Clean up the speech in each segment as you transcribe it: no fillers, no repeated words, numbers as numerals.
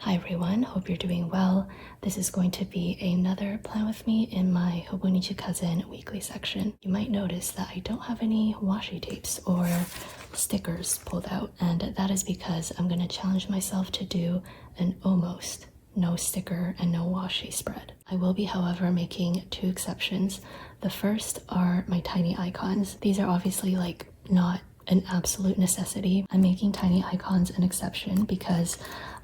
Hi everyone, hope you're doing well. This is going to be another Plan With Me in my Hobonichi Cousin weekly section. You might notice that I don't have any washi tapes or stickers pulled out, and that is because I'm going to challenge myself to do an almost no sticker and no washi spread. I will be, however, making two exceptions. The first are my tiny icons. These are obviously not an absolute necessity. I'm making tiny icons an exception because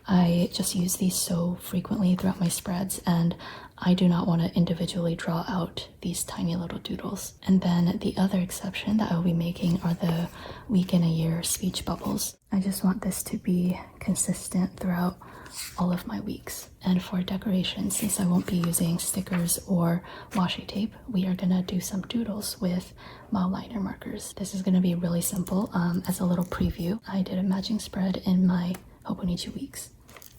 I just use these so frequently throughout my spreads, and I do not want to individually draw out these tiny little doodles. And then the other exception that I will be making are the week in a year speech bubbles. I just want this to be consistent throughout all of my weeks. And for decoration, since I won't be using stickers or washi tape, we are gonna do some doodles with Mildliner markers. This is gonna be really simple. As a little preview, I did a matching spread in my Hobonichi weeks.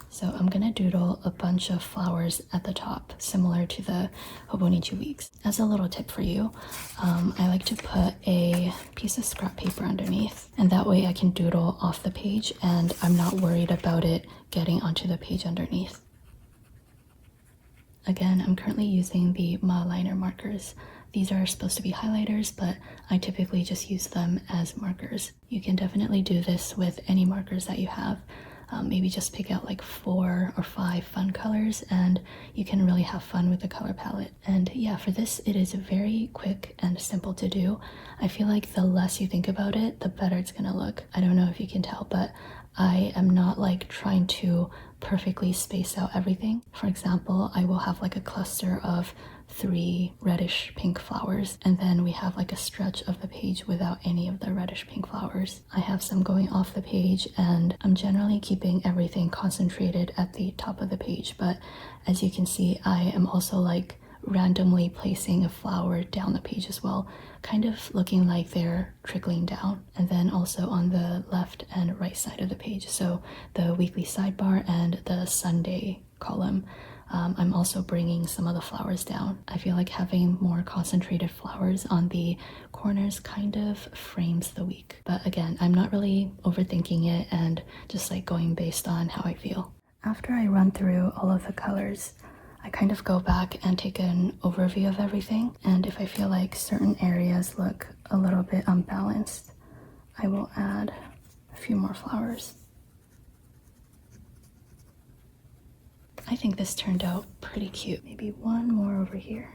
So I'm gonna doodle a bunch of flowers at the top, similar to the Hobonichi weeks. As a little tip for you, I like to put a piece of scrap paper underneath, and that way I can doodle off the page and I'm not worried about it getting onto the page underneath. Again, I'm currently using the Mildliner markers. These are supposed to be highlighters, but I typically just use them as markers. You can definitely do this with any markers that you have. Maybe just pick out like 4 or 5 fun colors and you can really have fun with the color palette. And yeah, for this it is very quick and simple to do. I feel like the less you think about it, the better it's gonna look. I don't know if you can tell, but I am not trying to perfectly space out everything. For example, I will have a cluster of 3 reddish pink flowers, and then we have a stretch of the page without any of the reddish pink flowers. I have some going off the page, and I'm generally keeping everything concentrated at the top of the page, but as you can see, I am also randomly placing a flower down the page as well, kind of looking like they're trickling down. And then also on the left and right side of the page, so the weekly sidebar and the Sunday column, I'm also bringing some of the flowers down. I feel like having more concentrated flowers on the corners kind of frames the week. But again, I'm not really overthinking it and just going based on how I feel. After I run through all of the colors, I kind of go back and take an overview of everything, and if I feel like certain areas look a little bit unbalanced, I will add a few more flowers. I think this turned out pretty cute. Maybe one more over here.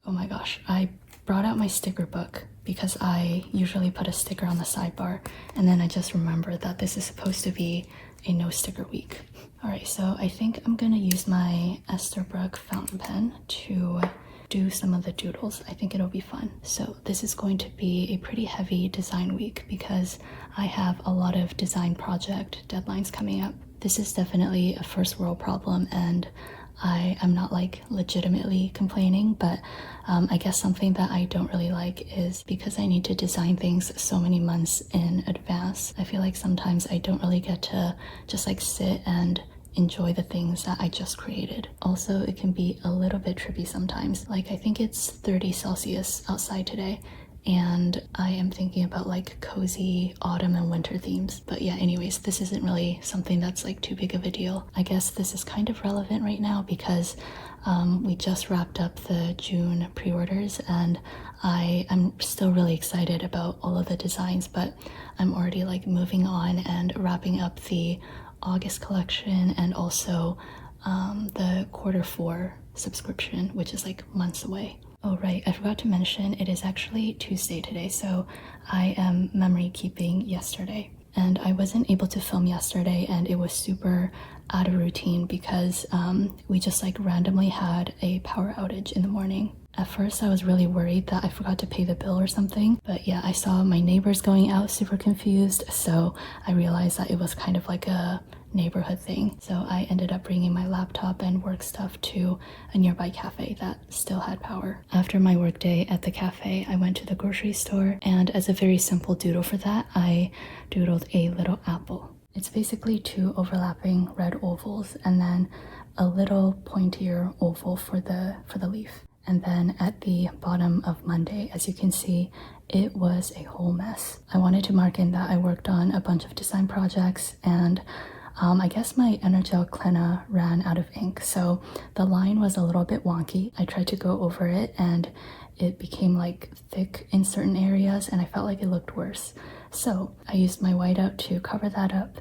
Oh my gosh, I brought out my sticker book because I usually put a sticker on the sidebar, and then I just remembered that this is supposed to be a no sticker week. Alright, so I think I'm gonna use my Esterbrook fountain pen to do some of the doodles. I think it'll be fun. So this is going to be a pretty heavy design week because I have a lot of design project deadlines coming up. This is definitely a first world problem, and I am not legitimately complaining, but I guess something that I don't really like is because I need to design things so many months in advance, I feel like sometimes I don't really get to just sit and enjoy the things that I just created. Also, it can be a little bit trippy sometimes. I think it's 30 Celsius outside today, and I am thinking about cozy autumn and winter themes. But yeah, anyways, this isn't really something that's too big of a deal. I guess this is kind of relevant right now because we just wrapped up the June pre-orders, and I am still really excited about all of the designs, but I'm already moving on and wrapping up the August collection and also the Q4 subscription, which is months away. Oh right, I forgot to mention it is actually Tuesday today, so I am memory keeping yesterday. And I wasn't able to film yesterday, and it was super out of routine because we just randomly had a power outage in the morning. At first I was really worried that I forgot to pay the bill or something, but yeah, I saw my neighbors going out super confused, so I realized that it was kind of a neighborhood thing. So I ended up bringing my laptop and work stuff to a nearby cafe that still had power. After my work day at the cafe, I went to the grocery store, and as a very simple doodle for that, I doodled a little apple. It's basically 2 overlapping red ovals and then a little pointier oval for the leaf. And then at the bottom of Monday, as you can see, it was a whole mess. I wanted to mark in that I worked on a bunch of design projects, and I guess my Energel Clena ran out of ink, so the line was a little bit wonky. I tried to go over it and it became like thick in certain areas and I felt like it looked worse. So I used my whiteout to cover that up,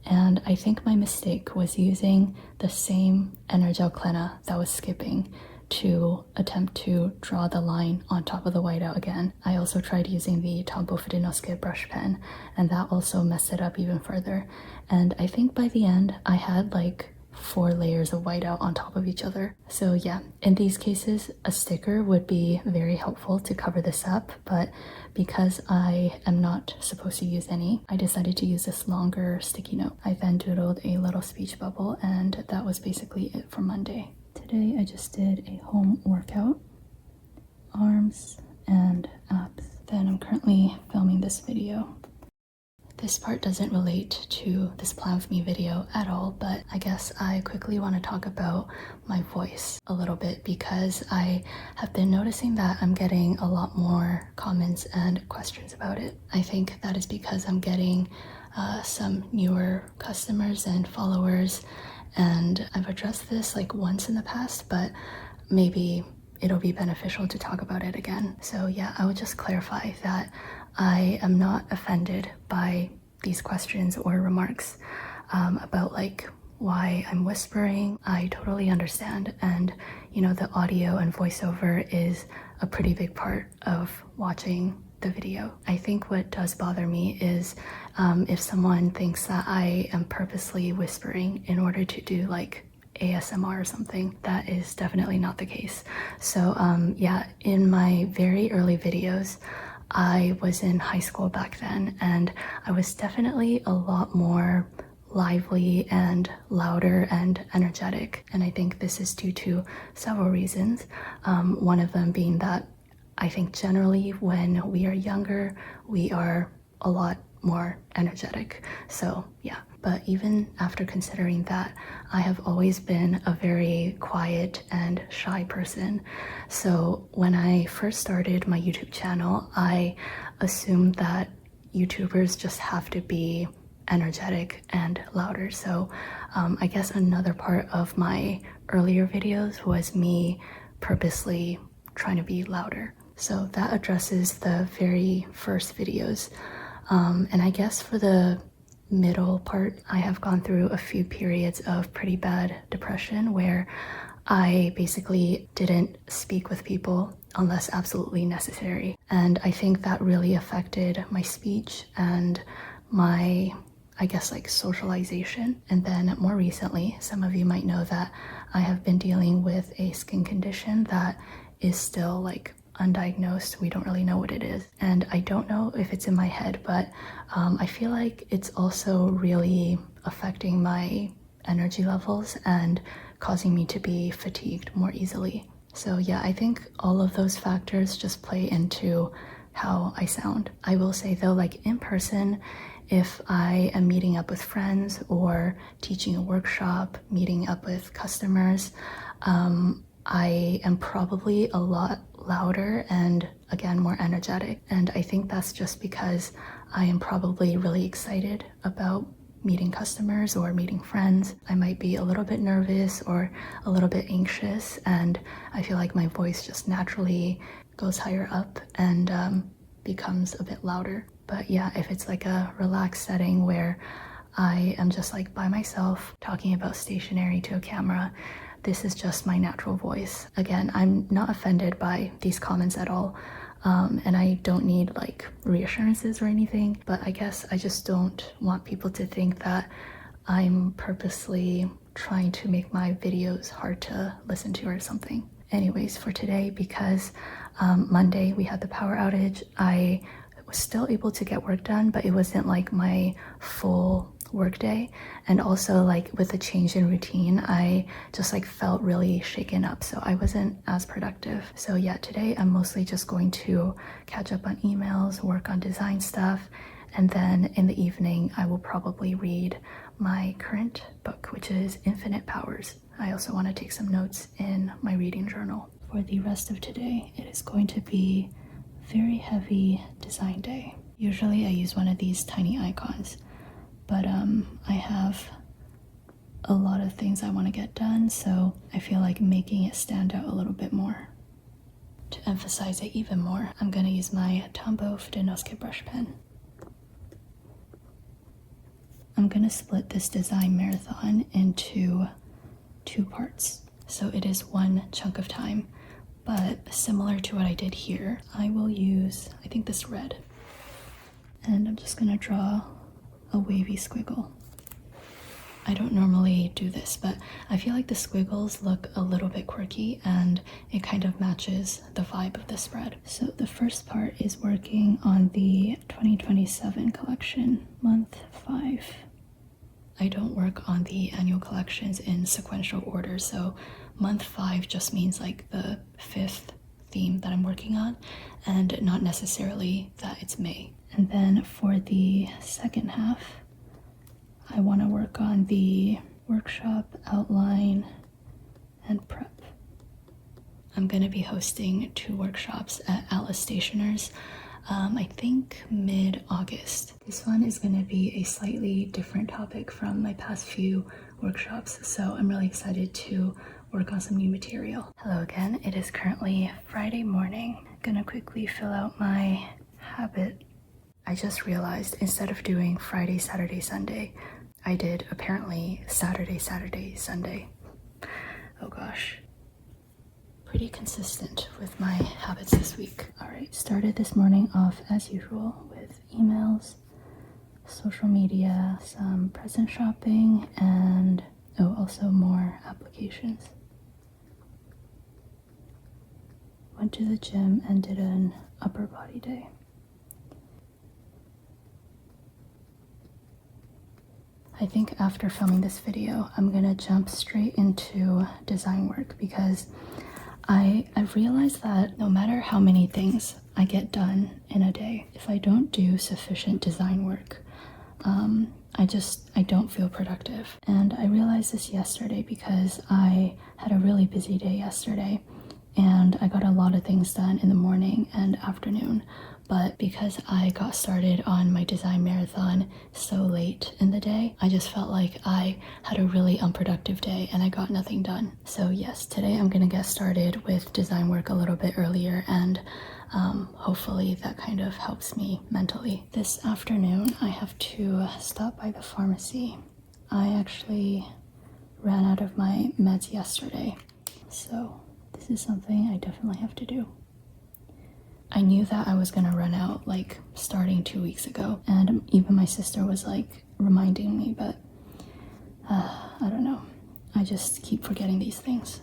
and I think my mistake was using the same Energel Clena that was skipping to attempt to draw the line on top of the whiteout again. I also tried using the Tombow Fudenosuke brush pen, and that also messed it up even further. And I think by the end, I had like 4 layers of whiteout on top of each other. So yeah, in these cases, a sticker would be very helpful to cover this up, but because I am not supposed to use any, I decided to use this longer sticky note. I then doodled a little speech bubble, and that was basically it for Monday. Today I just did a home workout, arms and abs. Then I'm currently filming this video. This part doesn't relate to this Plan With Me video at all, but I guess I quickly want to talk about my voice a little bit because I have been noticing that I'm getting a lot more comments and questions about it. I think that is because I'm getting some newer customers and followers, and I've addressed this like once in the past, but maybe it'll be beneficial to talk about it again. So yeah, I would just clarify that I am not offended by these questions or remarks about like why I'm whispering. I totally understand, and you know, the audio and voiceover is a pretty big part of watching the video. I think what does bother me is if someone thinks that I am purposely whispering in order to do like ASMR or something. That is definitely not the case. So yeah, in my very early videos, I was in high school back then, and I was definitely a lot more lively and louder and energetic, and I think this is due to several reasons. One of them being that I think generally when we are younger, we are a lot more energetic. So yeah, but even after considering that, I have always been a very quiet and shy person. So when I first started my YouTube channel, I assumed that YouTubers just have to be energetic and louder. So I guess another part of my earlier videos was me purposely trying to be louder. So that addresses the very first videos. And I guess for the middle part, I have gone through a few periods of pretty bad depression where I basically didn't speak with people unless absolutely necessary. And I think that really affected my speech and my, I guess, like socialization. And then more recently, some of you might know that I have been dealing with a skin condition that is still like undiagnosed. We don't really know what it is, and I don't know if it's in my head, but I feel like it's also really affecting my energy levels and causing me to be fatigued more easily. So yeah, I think all of those factors just play into how I sound. I will say though, like in person, if I am meeting up with friends or teaching a workshop, meeting up with customers, I am probably a lot louder and again more energetic, and I think that's just because I am probably really excited about meeting customers or meeting friends. I might be a little bit nervous or a little bit anxious, and I feel like my voice just naturally goes higher up and becomes a bit louder. But yeah, if it's like a relaxed setting where I am just like by myself talking about stationery to a camera, this is just my natural voice. Again, I'm not offended by these comments at all, and I don't need like reassurances or anything, but I guess I just don't want people to think that I'm purposely trying to make my videos hard to listen to or something. Anyways, for today, because Monday we had the power outage, I was still able to get work done, but it wasn't like my full workday, and also like with the change in routine, I just like felt really shaken up, so I wasn't as productive. So yeah, today I'm mostly just going to catch up on emails, work on design stuff, and then in the evening I will probably read my current book, which is Infinite Powers. I also want to take some notes in my reading journal. For the rest of today, it is going to be a very heavy design day. Usually I use one of these tiny icons, but I have a lot of things I want to get done, so I feel like making it stand out a little bit more. To emphasize it even more, I'm going to use my Tombow Fudenosuke brush pen. I'm going to split this design marathon into 2 parts, so it is one chunk of time, but similar to what I did here, I will use, I think, this red, and I'm just going to draw a wavy squiggle. I don't normally do this, but I feel like the squiggles look a little bit quirky and it kind of matches the vibe of the spread. So the first part is working on the 2027 collection, month 5. I don't work on the annual collections in sequential order, so month 5 just means like the 5th theme that I'm working on, and not necessarily that it's May. And then for the second half, I want to work on the workshop, outline, and prep. I'm going to be hosting 2 workshops at Atlas Stationers, I think mid-August. This one is going to be a slightly different topic from my past few workshops, so I'm really excited to work on some new material. Hello again, it is currently Friday morning. I'm going to quickly fill out my habit. I just realized instead of doing Friday, Saturday, Sunday, I did apparently Saturday, Saturday, Sunday. Oh gosh. Pretty consistent with my habits this week. Alright, started this morning off as usual with emails, social media, some present shopping, and also more applications. Went to the gym and did an upper body day. I think after filming this video, I'm gonna jump straight into design work because I've realized that no matter how many things I get done in a day, if I don't do sufficient design work, I don't feel productive. And I realized this yesterday because I had a really busy day yesterday and I got a lot of things done in the morning and afternoon. But because I got started on my design marathon so late in the day, I just felt like I had a really unproductive day and I got nothing done. So yes, today I'm gonna get started with design work a little bit earlier, and hopefully that kind of helps me mentally. This afternoon, I have to stop by the pharmacy. I actually ran out of my meds yesterday, so this is something I definitely have to do. I knew that I was gonna run out like starting 2 weeks ago, and even my sister was like reminding me, but I don't know. I just keep forgetting these things.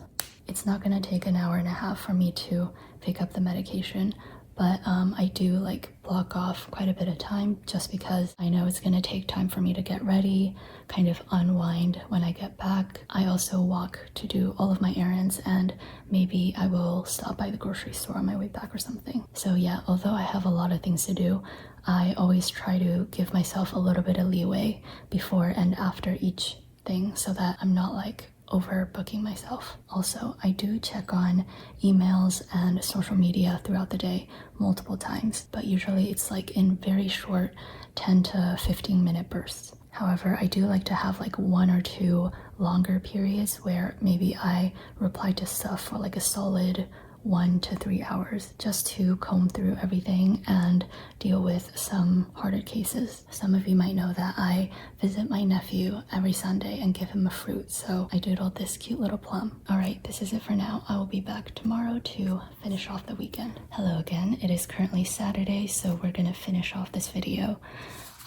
It's not gonna take an hour and a half for me to pick up the medication, but I do like block off quite a bit of time just because I know it's gonna take time for me to get ready, kind of unwind when I get back. I also walk to do all of my errands, and maybe I will stop by the grocery store on my way back or something. So yeah, although I have a lot of things to do, I always try to give myself a little bit of leeway before and after each thing so that I'm not like overbooking myself. Also, I do check on emails and social media throughout the day multiple times, but usually it's like in very short 10 to 15 minute bursts. However, I do like to have like 1 or 2 longer periods where maybe I reply to stuff for like a solid 1 to 3 hours just to comb through everything and deal with some harder cases. Some of you might know that I visit my nephew every Sunday and give him a fruit, so I doodled this cute little plum. Alright, this is it for now. I will be back tomorrow to finish off the weekend. Hello again, it is currently Saturday, so we're gonna finish off this video.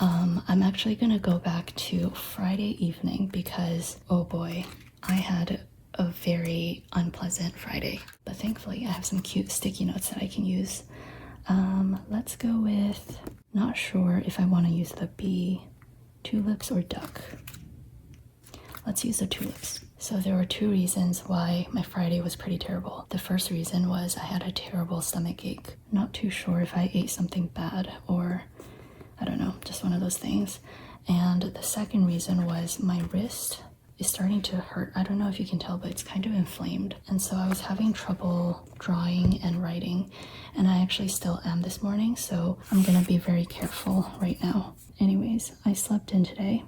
I'm actually gonna go back to Friday evening because, oh boy, I had a very unpleasant Friday, but thankfully I have some cute sticky notes that I can use. Let's go with, not sure if I want to use the bee, tulips, or duck. Let's use the tulips. So there were 2 reasons why my Friday was pretty terrible. The first reason was I had a terrible stomach ache. Not too sure if I ate something bad or I don't know, just one of those things. And the second reason was my wrist is starting to hurt. I don't know if you can tell, but it's kind of inflamed. And so I was having trouble drawing and writing, and I actually still am this morning, so I'm gonna be very careful right now. Anyways, I slept in today.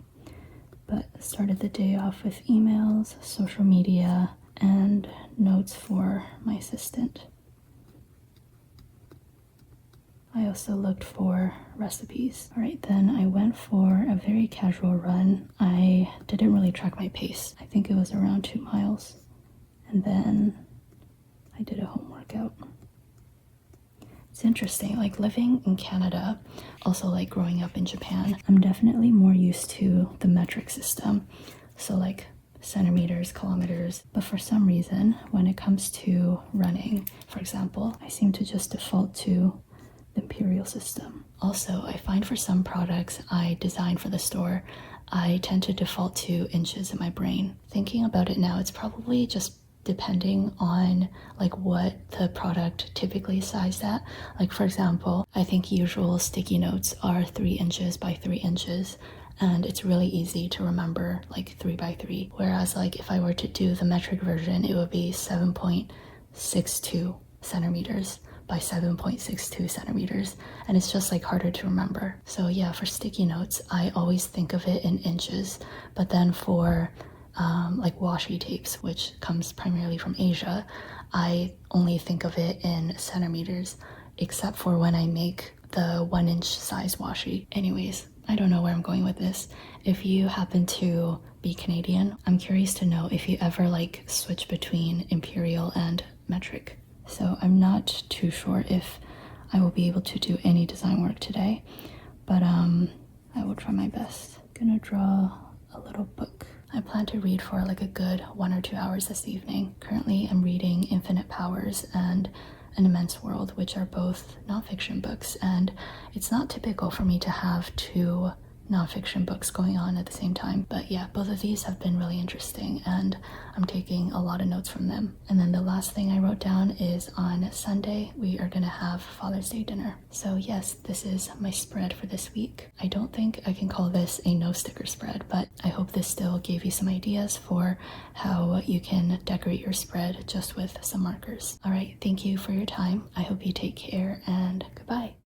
but started the day off with emails, social media, and notes for my assistant. I also looked for recipes. All right, then I went for a very casual run. I didn't really track my pace. I think it was around 2 miles. And then I did a home workout. It's interesting, like living in Canada, also like growing up in Japan, I'm definitely more used to the metric system. So like centimeters, kilometers, but for some reason, when it comes to running, for example, I seem to just default to the imperial system. Also, I find for some products I design for the store, I tend to default to inches in my brain. Thinking about it now, it's probably just depending on like what the product typically is sized at. Like for example, I think usual sticky notes are 3 inches by 3 inches, and it's really easy to remember like 3 by 3. Whereas like if I were to do the metric version, it would be 7.62 centimeters by 7.62 centimeters, and it's just like harder to remember. So yeah, for sticky notes, I always think of it in inches, but then for like washi tapes, which comes primarily from Asia, I only think of it in centimeters, except for when I make the 1-inch size washi. Anyways, I don't know where I'm going with this. If you happen to be Canadian, I'm curious to know if you ever like switch between imperial and metric. So I'm not too sure if I will be able to do any design work today, but I will try my best. I'm gonna draw a little book. I plan to read for like a good 1 or 2 hours this evening. Currently I'm reading Infinite Powers and An Immense World, which are both nonfiction books, and it's not typical for me to have 2 nonfiction books going on at the same time. But yeah, both of these have been really interesting and I'm taking a lot of notes from them. And then the last thing I wrote down is on Sunday, we are gonna have Father's Day dinner. So yes, this is my spread for this week. I don't think I can call this a no sticker spread, but I hope this still gave you some ideas for how you can decorate your spread just with some markers. All right, thank you for your time. I hope you take care and goodbye.